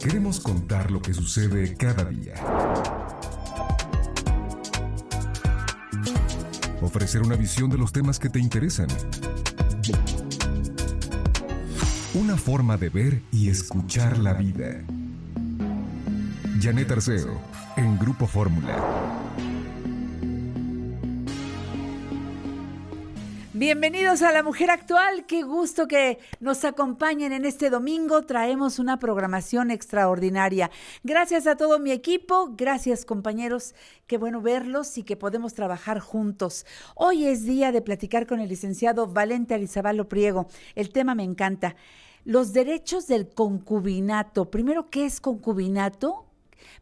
Queremos contar lo que sucede cada día. Ofrecer una visión de los temas que te interesan. Una forma de ver y escuchar la vida. Janet Arceo, en Grupo Fórmula. Bienvenidos a La Mujer Actual, qué gusto que nos acompañen en este domingo, traemos una programación extraordinaria. Gracias a todo mi equipo, gracias compañeros, qué bueno verlos y que podemos trabajar juntos. Hoy es día de platicar con el licenciado Valente Arizabalo Priego, el tema me encanta, los derechos del concubinato. Primero, ¿qué es concubinato?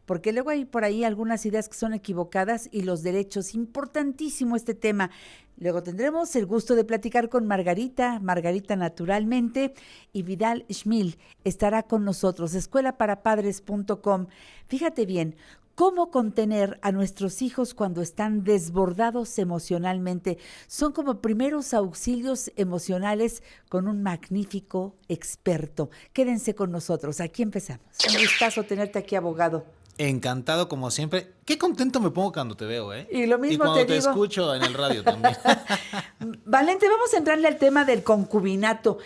Porque luego hay por ahí algunas ideas que son equivocadas y los derechos, importantísimo este tema. Luego tendremos el gusto de platicar con Margarita naturalmente, y Vidal Schmil estará con nosotros, escuelaparapadres.com. Fíjate bien, ¿cómo contener a nuestros hijos cuando están desbordados emocionalmente? Son como primeros auxilios emocionales con un magnífico experto. Quédense con nosotros, aquí empezamos. Un gustazo tenerte aquí, abogado. Encantado como siempre. Qué contento me pongo cuando te veo, ¿eh? Y lo mismo y cuando te digo. Escucho en el radio también. Valente, vamos a entrarle al tema del concubinato.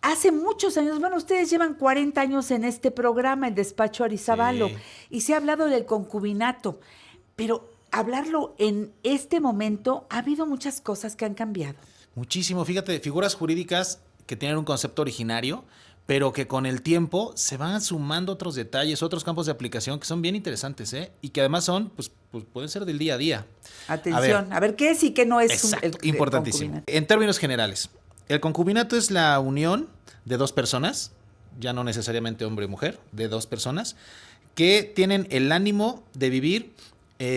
Hace muchos años, bueno, ustedes llevan 40 años en este programa, el Despacho Arizabalo, Sí. y se ha hablado del concubinato, pero hablarlo en este momento, ha habido muchas cosas que han cambiado. Muchísimo. Fíjate, figuras jurídicas que tienen un concepto originario, pero que con el tiempo se van sumando otros detalles, otros campos de aplicación que son bien interesantes, ¿eh? Y que además son, pues pueden ser del día a día. Atención, a ver qué es y qué no es. Exacto, importantísimo. En términos generales, el concubinato es la unión de dos personas, ya no necesariamente hombre o mujer, de dos personas, que tienen el ánimo de vivir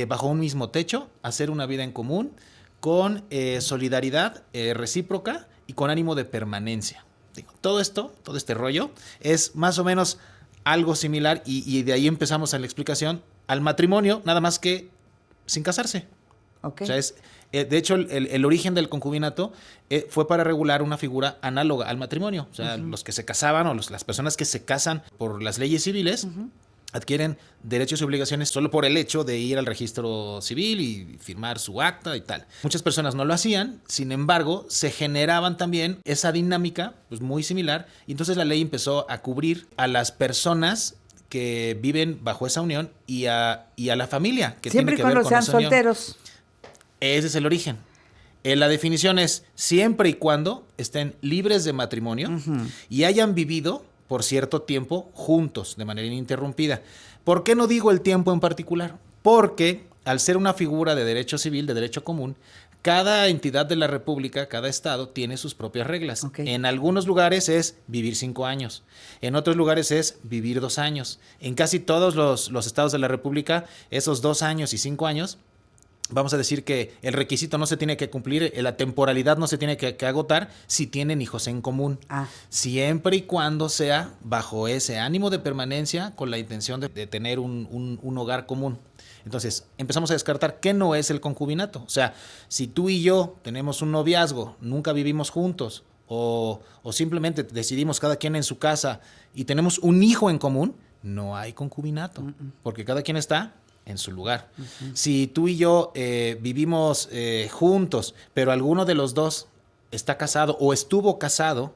bajo un mismo techo, hacer una vida en común, con solidaridad recíproca y con ánimo de permanencia. Digo, todo este rollo es más o menos algo similar y de ahí empezamos a la explicación al matrimonio, nada más que sin casarse. Okay. O sea, de hecho, el origen del concubinato fue para regular una figura análoga al matrimonio. O sea, los que se casaban o las personas que se casan por las leyes civiles adquieren derechos y obligaciones solo por el hecho de ir al registro civil y firmar su acta y tal. Muchas personas no lo hacían, sin embargo, se generaban también esa dinámica pues, muy similar, y entonces la ley empezó a cubrir a las personas que viven bajo esa unión y a la familia que siempre tiene que ver con esa unión. Siempre y cuando sean solteros. Ese es el origen. La definición es siempre y cuando estén libres de matrimonio y hayan vivido por cierto tiempo juntos, de manera ininterrumpida. ¿Por qué no digo el tiempo en particular? Porque al ser una figura de derecho civil, de derecho común, cada entidad de la República, cada estado, tiene sus propias reglas. Okay. En algunos lugares es vivir 5 años, en otros lugares es vivir 2 años. En casi todos los estados de la República, esos 2 años y 5 años, vamos a decir que el requisito no se tiene que cumplir, la temporalidad no se tiene que agotar si tienen hijos en común. Siempre y cuando sea bajo ese ánimo de permanencia con la intención de tener un hogar común. Entonces, empezamos a descartar qué no es el concubinato. O sea, si tú y yo tenemos un noviazgo, nunca vivimos juntos, o simplemente decidimos cada quien en su casa y tenemos un hijo en común, no hay concubinato, porque cada quien está en su lugar. Si tú y yo vivimos juntos, pero alguno de los dos está casado o estuvo casado,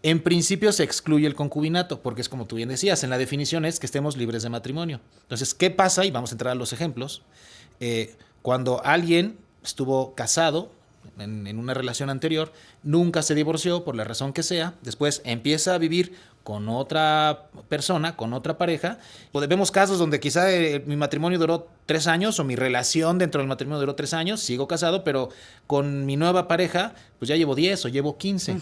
en principio se excluye el concubinato, porque es como tú bien decías, en la definición es que estemos libres de matrimonio. Entonces, ¿qué pasa? Y vamos a entrar a los ejemplos. Cuando alguien estuvo casado en una relación anterior, nunca se divorció por la razón que sea, después empieza a vivir con otra persona, con otra pareja. Pues vemos casos donde quizá mi matrimonio duró 3 años o mi relación dentro del matrimonio duró 3 años, sigo casado, pero con mi nueva pareja pues ya llevo 10 o llevo 15.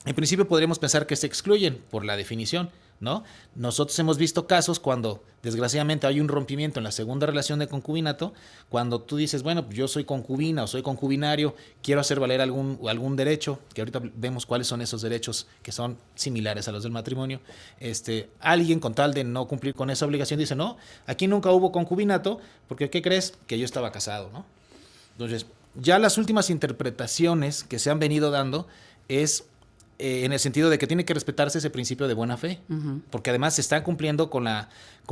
En principio podríamos pensar que se excluyen por la definición, ¿no? Nosotros hemos visto casos cuando desgraciadamente hay un rompimiento en la segunda relación de concubinato, cuando tú dices, bueno, pues yo soy concubina o soy concubinario, quiero hacer valer algún derecho, que ahorita vemos cuáles son esos derechos que son similares a los del matrimonio. Alguien con tal de no cumplir con esa obligación dice, no, aquí nunca hubo concubinato, porque ¿qué crees? Que yo estaba casado, ¿no? Entonces, ya las últimas interpretaciones que se han venido dando es en el sentido de que tiene que respetarse ese principio de buena fe, porque además se está cumpliendo con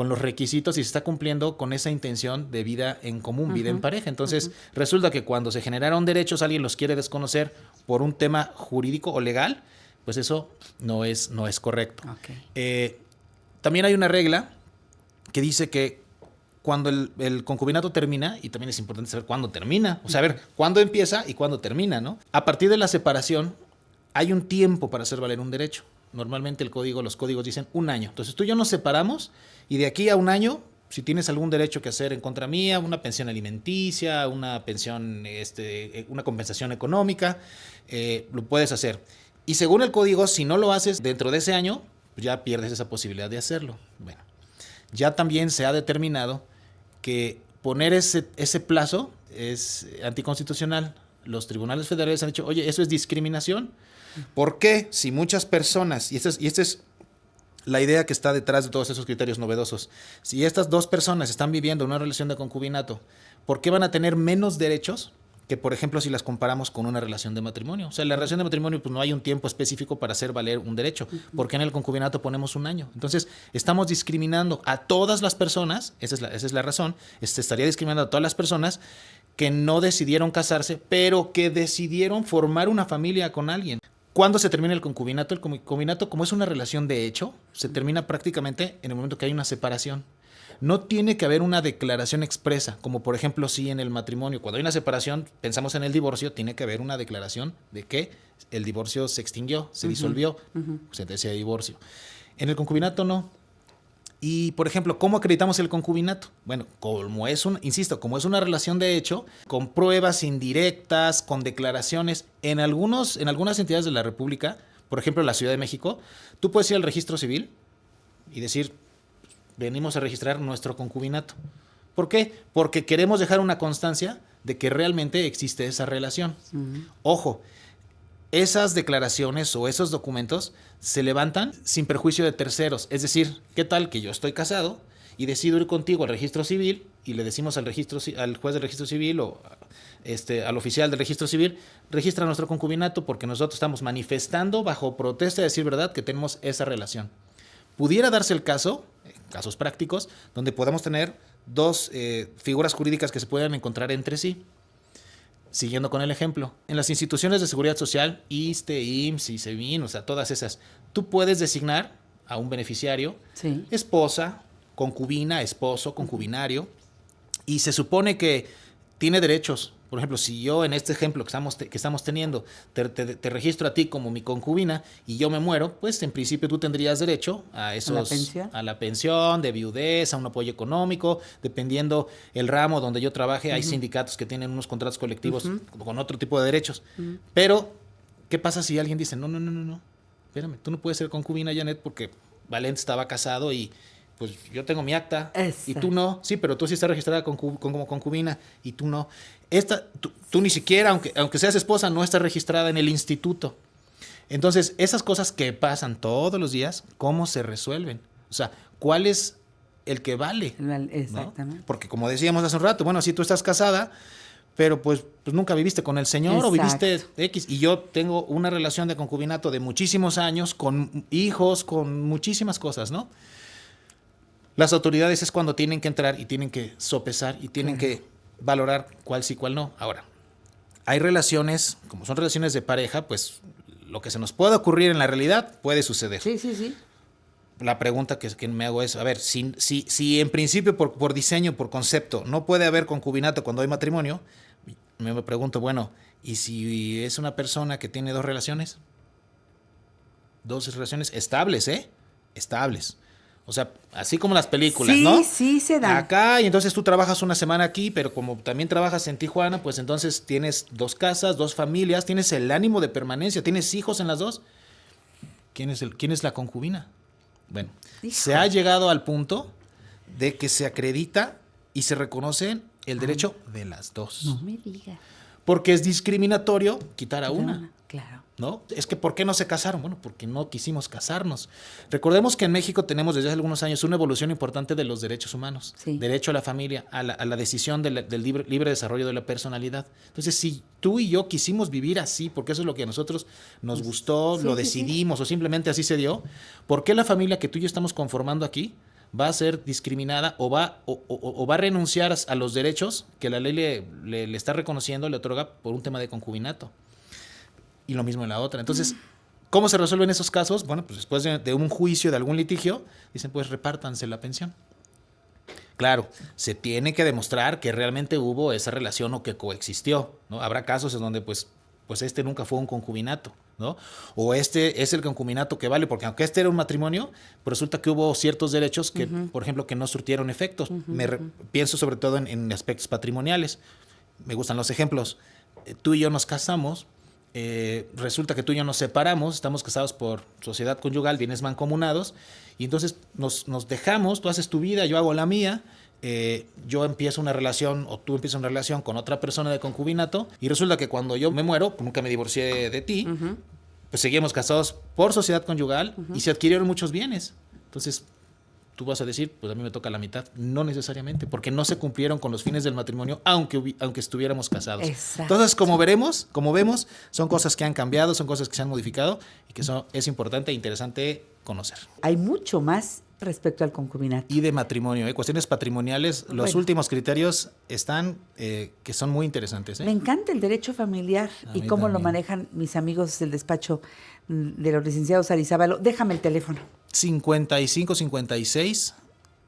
los requisitos y se está cumpliendo con esa intención de vida en común, vida en pareja. Entonces, resulta que cuando se generaron derechos, alguien los quiere desconocer por un tema jurídico o legal, pues eso no es correcto. Okay. También hay una regla que dice que cuando el concubinato termina, y también es importante saber cuándo termina, o sea, ver cuándo empieza y cuándo termina, ¿no? A partir de la separación, hay un tiempo para hacer valer un derecho. Normalmente los códigos dicen 1 año. Entonces tú y yo nos separamos y de aquí a 1 año, si tienes algún derecho que hacer en contra mía, una pensión alimenticia, una pensión, una compensación económica, lo puedes hacer. Y según el código, si no lo haces dentro de ese año, ya pierdes esa posibilidad de hacerlo. Bueno, ya también se ha determinado que poner ese plazo es anticonstitucional. Los tribunales federales han dicho, oye, eso es discriminación. ¿Por qué? Si muchas personas, y esta es la idea que está detrás de todos esos criterios novedosos, si estas 2 personas están viviendo una relación de concubinato, ¿por qué van a tener menos derechos que, por ejemplo, si las comparamos con una relación de matrimonio? O sea, en la relación de matrimonio pues no hay un tiempo específico para hacer valer un derecho. ¿Por qué en el concubinato ponemos 1 año? Entonces, estamos discriminando a todas las personas, esa es la razón, estaría discriminando a todas las personas que no decidieron casarse, pero que decidieron formar una familia con alguien. ¿Cuándo se termina el concubinato? El concubinato, como es una relación de hecho, se termina prácticamente en el momento que hay una separación. No tiene que haber una declaración expresa, como por ejemplo si en el matrimonio, cuando hay una separación, pensamos en el divorcio, tiene que haber una declaración de que el divorcio se extinguió, se disolvió, sentencia de divorcio. En el concubinato no. Y, por ejemplo, ¿cómo acreditamos el concubinato? Bueno, como es una relación de hecho, con pruebas indirectas, con declaraciones, en algunas entidades de la República, por ejemplo, en la Ciudad de México, tú puedes ir al registro civil y decir, venimos a registrar nuestro concubinato. ¿Por qué? Porque queremos dejar una constancia de que realmente existe esa relación. Ojo, esas declaraciones o esos documentos se levantan sin perjuicio de terceros. Es decir, ¿qué tal que yo estoy casado y decido ir contigo al registro civil y le decimos al juez del registro civil o al oficial del registro civil, registra nuestro concubinato porque nosotros estamos manifestando bajo protesta de decir verdad que tenemos esa relación? Pudiera darse el caso, casos prácticos, donde podamos tener 2 figuras jurídicas que se puedan encontrar entre sí. Siguiendo con el ejemplo, en las instituciones de seguridad social, ISSSTE, IMSS, ISEBIN, o sea, todas esas, tú puedes designar a un beneficiario, sí, esposa, concubina, esposo, concubinario, y se supone que tiene derechos. Por ejemplo, si yo en este ejemplo que estamos teniendo te registro a ti como mi concubina y yo me muero, pues en principio tú tendrías derecho a la pensión de viudez, a un apoyo económico, dependiendo el ramo donde yo trabaje. Hay sindicatos que tienen unos contratos colectivos con otro tipo de derechos. Pero, ¿qué pasa si alguien dice, no, espérame, tú no puedes ser concubina, Janet, porque Valente estaba casado y pues yo tengo mi acta. Exacto. Y tú no? Sí, pero tú sí estás registrada como concubina y tú no. Tú ni siquiera, aunque seas esposa, no estás registrada en el instituto. Entonces, esas cosas que pasan todos los días, ¿cómo se resuelven? O sea, ¿cuál es el que vale? Exactamente. ¿No? Porque como decíamos hace un rato, bueno, si tú estás casada, pero pues nunca viviste con el señor. Exacto. O viviste X. Y yo tengo una relación de concubinato de muchísimos años, con hijos, con muchísimas cosas, ¿no? Las autoridades es cuando tienen que entrar y tienen que sopesar y tienen que valorar cuál sí, cuál no. Ahora, hay relaciones, como son relaciones de pareja, pues lo que se nos pueda ocurrir en la realidad puede suceder. Sí. La pregunta que me hago es, a ver, si en principio por diseño, por concepto, no puede haber concubinato cuando hay matrimonio, me pregunto, bueno, ¿y si es una persona que tiene 2 relaciones? 2 relaciones estables, estables. O sea, así como las películas, ¿no? Sí, se dan. Acá, y entonces tú trabajas una semana aquí, pero como también trabajas en Tijuana, pues entonces tienes 2 casas, 2 familias, tienes el ánimo de permanencia, tienes hijos en las 2. ¿Quién es la concubina? Bueno, se ha llegado al punto de que se acredita y se reconoce el derecho de las 2. No me digas. Porque es discriminatorio quitar a una. Claro. ¿no? Es que ¿por qué no se casaron? Bueno, porque no quisimos casarnos. Recordemos que en México tenemos desde hace algunos años una evolución importante de los derechos humanos. Sí. Derecho a la familia, a la decisión del libre desarrollo de la personalidad. Entonces, si tú y yo quisimos vivir así, porque eso es lo que a nosotros nos gustó, Sí, lo sí, decidimos o simplemente así se dio, ¿por qué la familia que tú y yo estamos conformando aquí va a ser discriminada o va a renunciar a los derechos que la ley le está reconociendo, le otorga por un tema de concubinato? Y lo mismo en la otra. Entonces, ¿cómo se resuelven esos casos? Bueno, pues después de un juicio, de algún litigio, dicen, pues repártanse la pensión. Claro, se tiene que demostrar que realmente hubo esa relación o que coexistió, ¿no? Habrá casos en donde pues este nunca fue un concubinato, ¿no? O este es el concubinato que vale, porque aunque este era un matrimonio, pues resulta que hubo ciertos derechos que, por ejemplo, que no surtieron efectos. Pienso sobre todo en aspectos patrimoniales. Me gustan los ejemplos. Tú y yo nos casamos. Resulta que tú y yo nos separamos, estamos casados por sociedad conyugal, bienes mancomunados, y entonces nos dejamos, tú haces tu vida, yo hago la mía, yo empiezo una relación o tú empiezas una relación con otra persona de concubinato, y resulta que cuando yo me muero, nunca me divorcié de ti, pues seguimos casados por sociedad conyugal y se adquirieron muchos bienes. Entonces, tú vas a decir, pues a mí me toca la mitad. No necesariamente, porque no se cumplieron con los fines del matrimonio, aunque estuviéramos casados. Exacto. Entonces, como vemos, son cosas que han cambiado, son cosas que se han modificado y que es importante e interesante conocer. Hay mucho más respecto al concubinato. Y de matrimonio, cuestiones patrimoniales, los últimos criterios están, que son muy interesantes. Me encanta el derecho familiar y cómo lo manejan mis amigos del despacho de los licenciados Arizábalo. Déjame el teléfono. 5556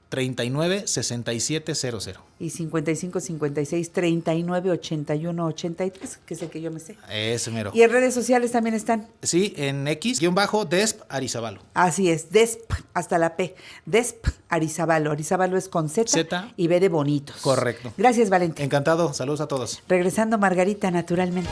39 67 00. Y 55 56 39 81 83, que es el que yo me sé. Ese mero. Y en redes sociales también están. Sí, en X-Desp Arizábalo. Así es, Desp, hasta la P. Desp Arizábalo. Arizábalo es con Z y B de bonitos. Correcto. Gracias, Valentín. Encantado. Saludos a todos. Regresando, Margarita, naturalmente.